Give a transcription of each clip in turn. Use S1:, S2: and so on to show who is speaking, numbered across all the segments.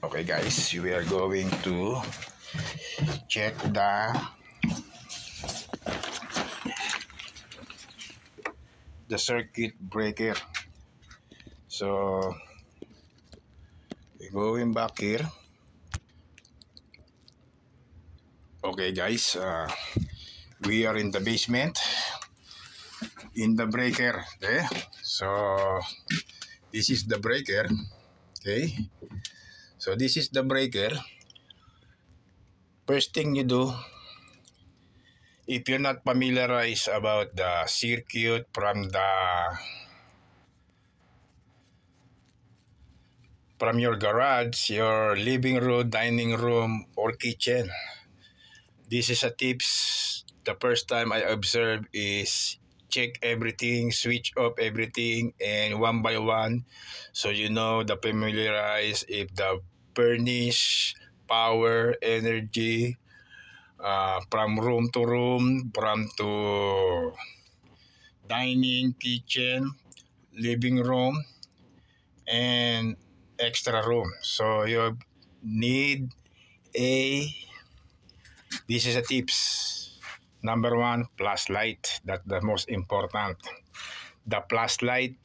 S1: Okay guys, we are going to check the circuit breaker. So we're going back here. Okay guys, we are in the basement in the breaker. Okay, so this is the breaker. Okay, so this is the breaker. First thing you do, if you're not familiarized about the circuit from your garage, your living room, dining room, or kitchen, this is a tips. The first time I observe is check everything, switch off everything, and one by one, so you know the familiarize if the furnace, power, energy, from room to room, from to dining, kitchen, living room, and extra room. So you need this is a tips. Number one, flashlight. That's the most important. The flashlight,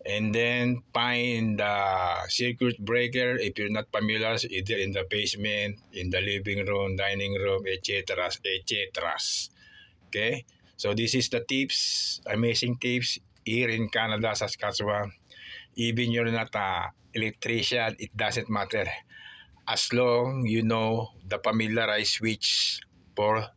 S1: and then find the circuit breaker if you're not familiar, either in the basement, in the living room, dining room, etc. etc. Okay, so this is the tips, amazing tips here in Canada, Saskatchewan. Even you're not a electrician, it doesn't matter. As long you know the familiarized switch for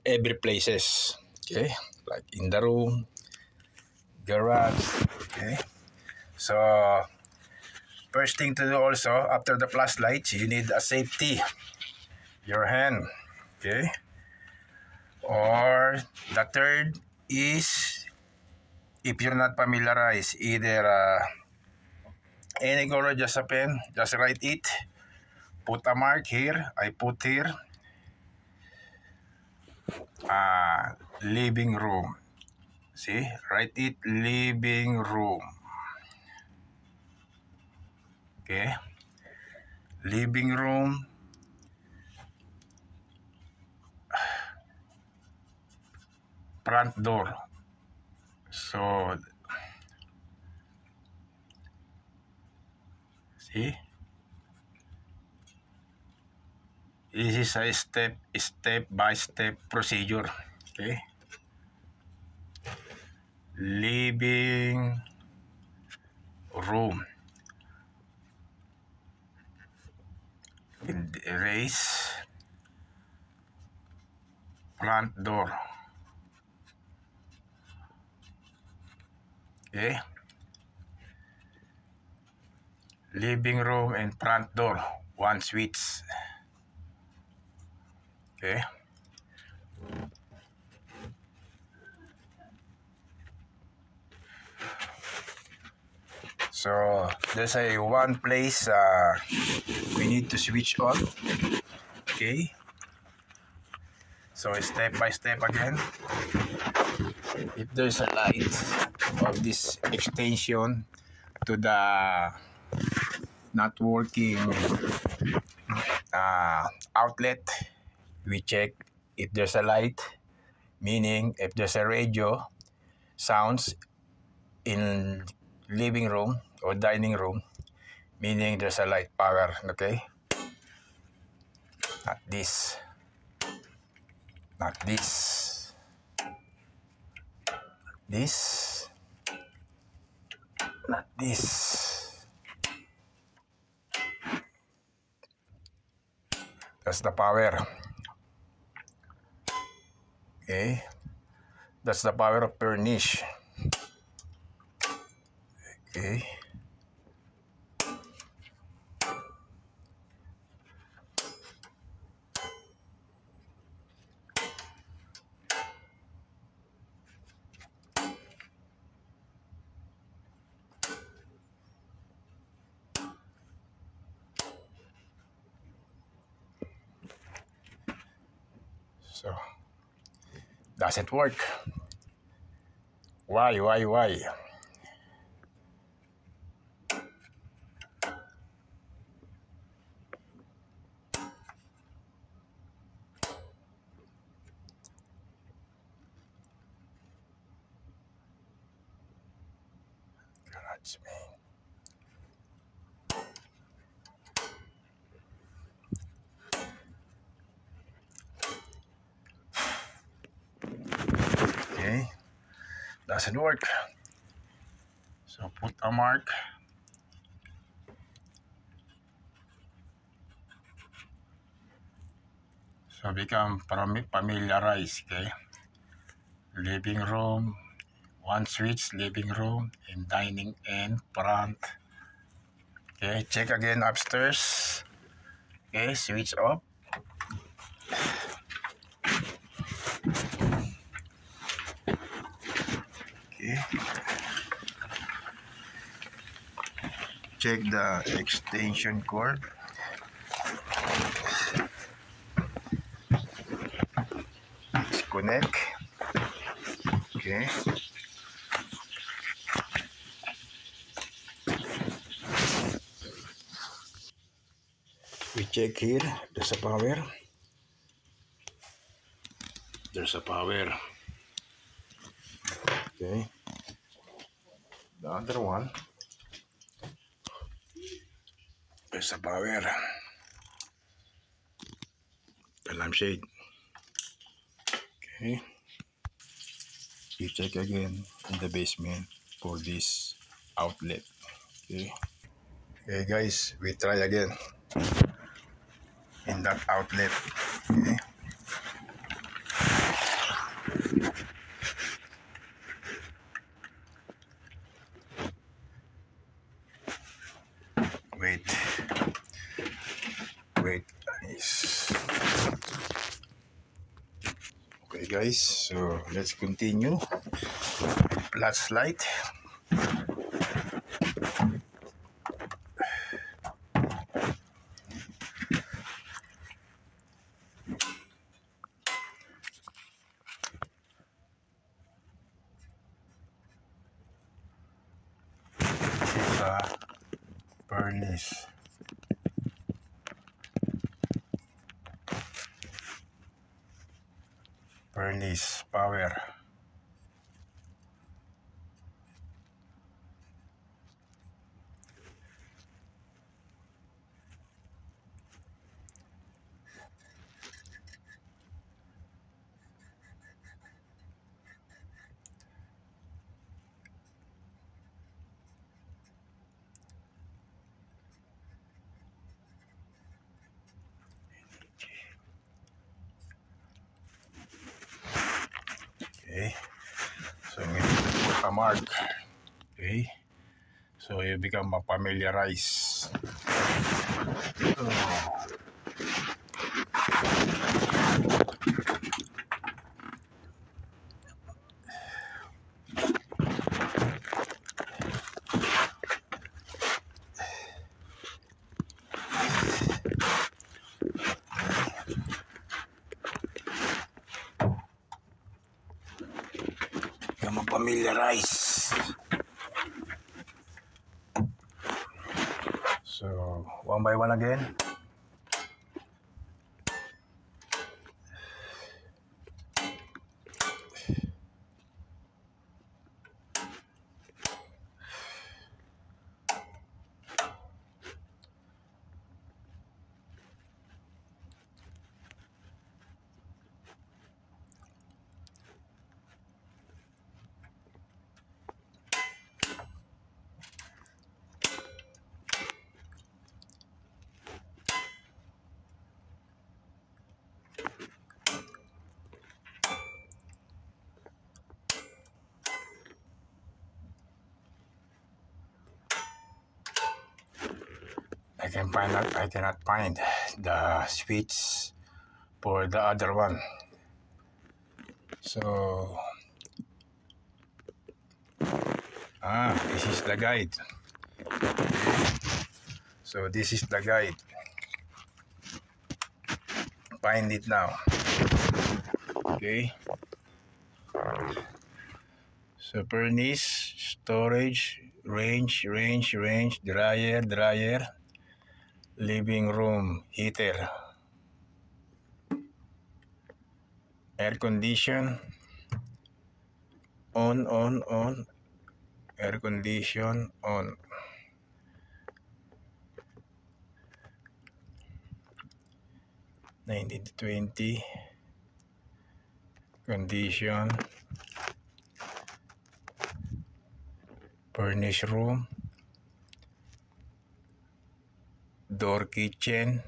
S1: every places. Okay, like in the room, garage. Okay, so first thing to do also after the flashlights, you need a safety, your hand. Okay, or the third is, if you're not familiarized, either any color, just a pen, just write it, put a mark here. I put here living room. See, write it, living room. Okay, living room, front door. So see, this is a step by step procedure. Okay, living room, erase, front door. Okay, living room and front door, one switch. Okay, so there's a one place we need to switch on. Okay, so step by step again. If there's a light of this extension to the not working outlet, we check if there's a light, meaning if there's a radio sounds in living room or dining room, meaning there's a light power. Okay, not this, not this, this, not this. That's the power. Okay, that's the power of furnace. Okay, so doesn't work. Why? Okay, That's me. Okay, doesn't work. So put a mark. So become familiarized, okay? Living room, one switch, living room, and dining and front. Okay, check again upstairs. Okay, switch off. Okay. Check the extension cord. Disconnect. Okay. We check here. There's a power. There's a power. Okay. The other one. There's a power. The lampshade. Okay. You check again in the basement for this outlet. Okay. Okay guys, we try again in that outlet. Okay. Wait. Wait guys. Okay guys, so let's continue. Flashlight. This is a furnace. Furnace power. Okay, so we need to put a mark. Okay, so you become familiarized. Become familiarized. So one by one again. I cannot find the switch for the other one. So this is the guide. So this is the guide. Find it now. Okay. So furnace, storage, range, dryer, living room, heater, air condition, on, Air condition on. Nineteen to 20. Condition. Furnished room. Door kitchen.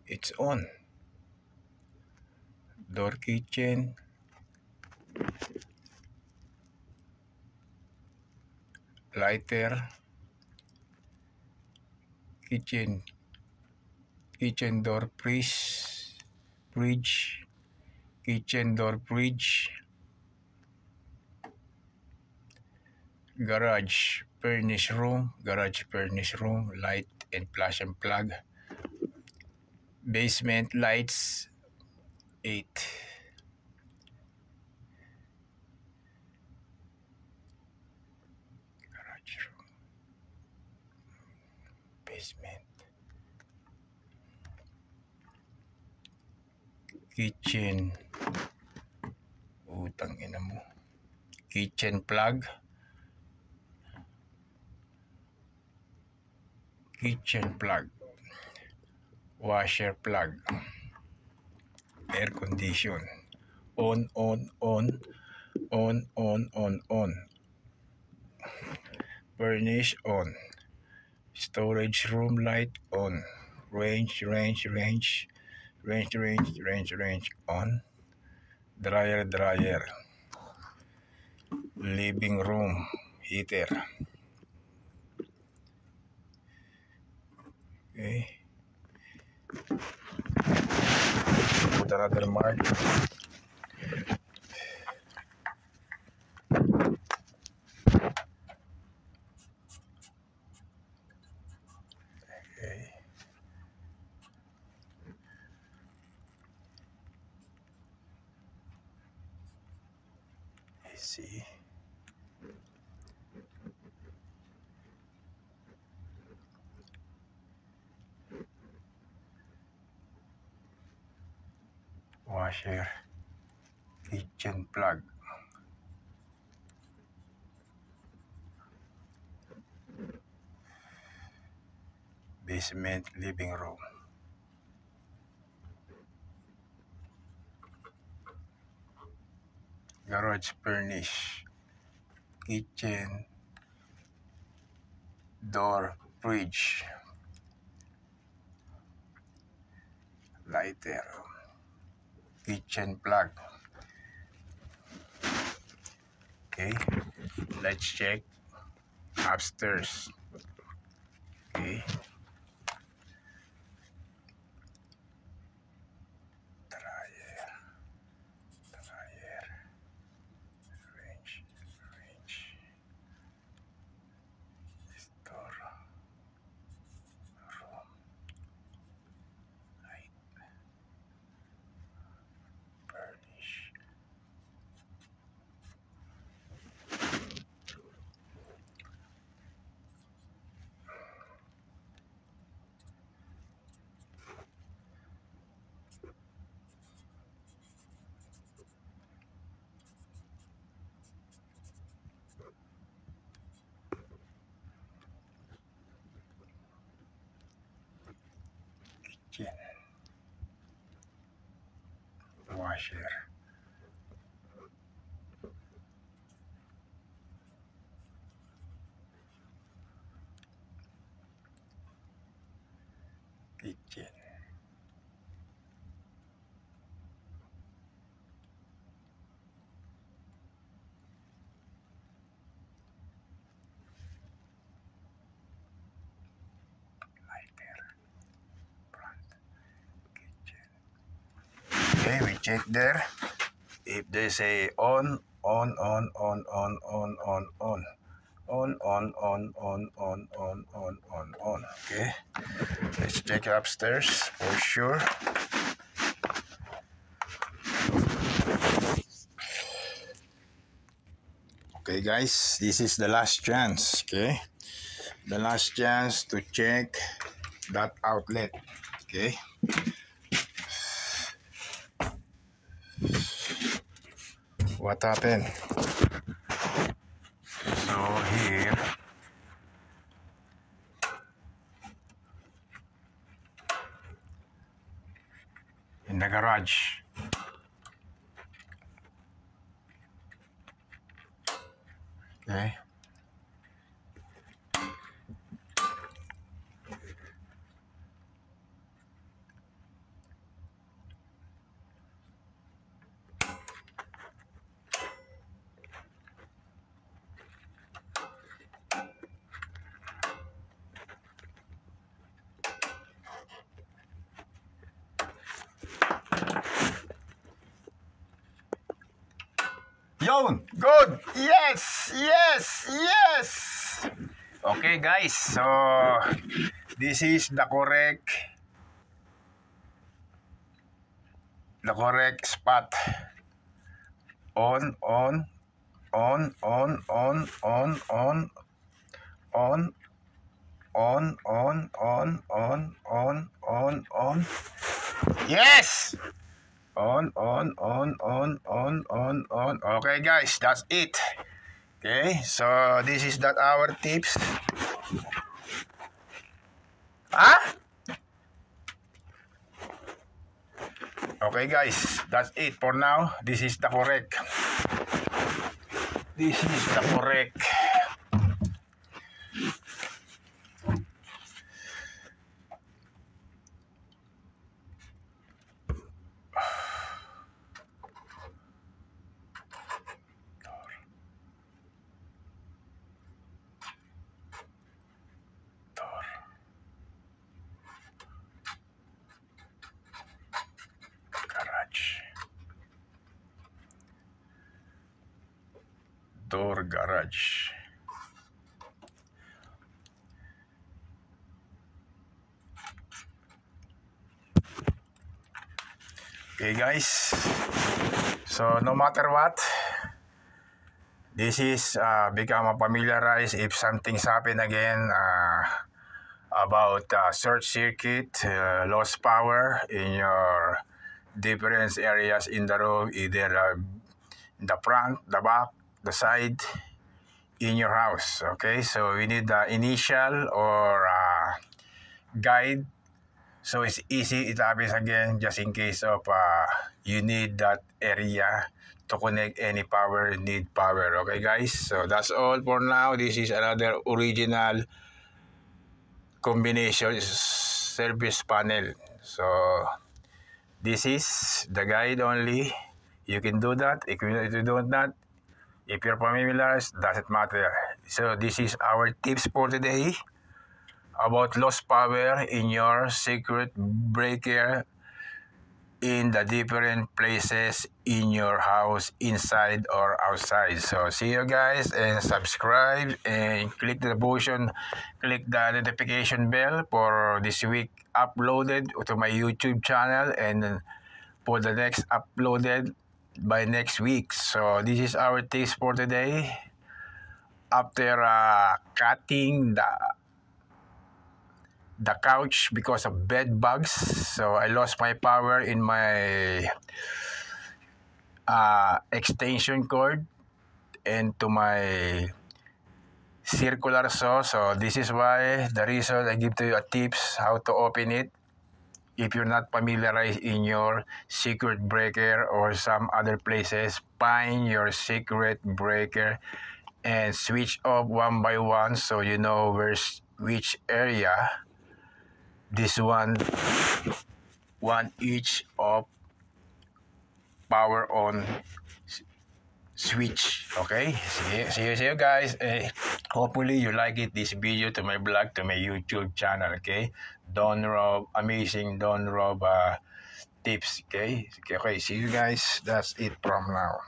S1: It's on. Door kitchen. Lighter. Kitchen door bridge. Kitchen door bridge. Garage furnished room. Light and flash and plug. Basement lights 8. Garage room. Basement. Kitchen. Utang ina mo. Kitchen plug. Washer plug. Air condition. On. Furnish on. Storage room light on. Range on. Dryer. Living room heater. Okay. Put another mark. Okay. AC. Washer. Kitchen plug. Basement living room. Garage furnish. Kitchen door bridge. Lighter. Kitchen plug. Okay, let's check upstairs. Okay. Dryer. Range. Store. Room. Light. Furnish. Kitchen. Washer. Kitchen. Lighter. Front. Kitchen. Okay, we check there. If they say on. Okay, let's check upstairs for sure. Okay guys, this is the last chance. Okay, the last chance to check that outlet. Okay, what happened? So here, in the garage, okay. Yun! Good! Yes! Yes! Yes! Okay guys, so this is the correct spot. On, on, on, on, on, on, on, on, on, on, on, on, on, on, on. Yes! On. Okay guys, that's it. Okay, so this is that our tips. Huh? Okay guys, that's it for now. This is the correct. This is the correct. Door garage. Okay guys, so no matter what, this is become familiarized if something's happen again about short circuit, lost power in your different areas in the room, either the front, the back, the side in your house. Okay, so we need the initial or guide, so it's easy. It happens again just in case of you need that area to connect any power, need power. Okay guys, so that's all for now. This is another original combination service panel. So this is the guide only. You can do that. If you don't not, if you're familiar, doesn't matter. So this is our tips for today about lost power in your circuit breaker in the different places in your house, inside or outside. So see you guys, and subscribe and click the button, click the notification bell for this week uploaded to my YouTube channel, and for the next uploaded by next week. So this is our tips for today. After cutting the couch because of bed bugs, so I lost my power in my extension cord and to my circular saw. So this is why the reason I give to you a tips how to open it if you're not familiarized in your circuit breaker or some other places. Find your circuit breaker and switch off one by one so you know which area this one each of power on switch. Okay, see you guys. Hopefully you like it, this video, to my blog, to my YouTube channel. Okay, Don Rob, amazing Don Rob tips. Okay, see you guys. That's it from now.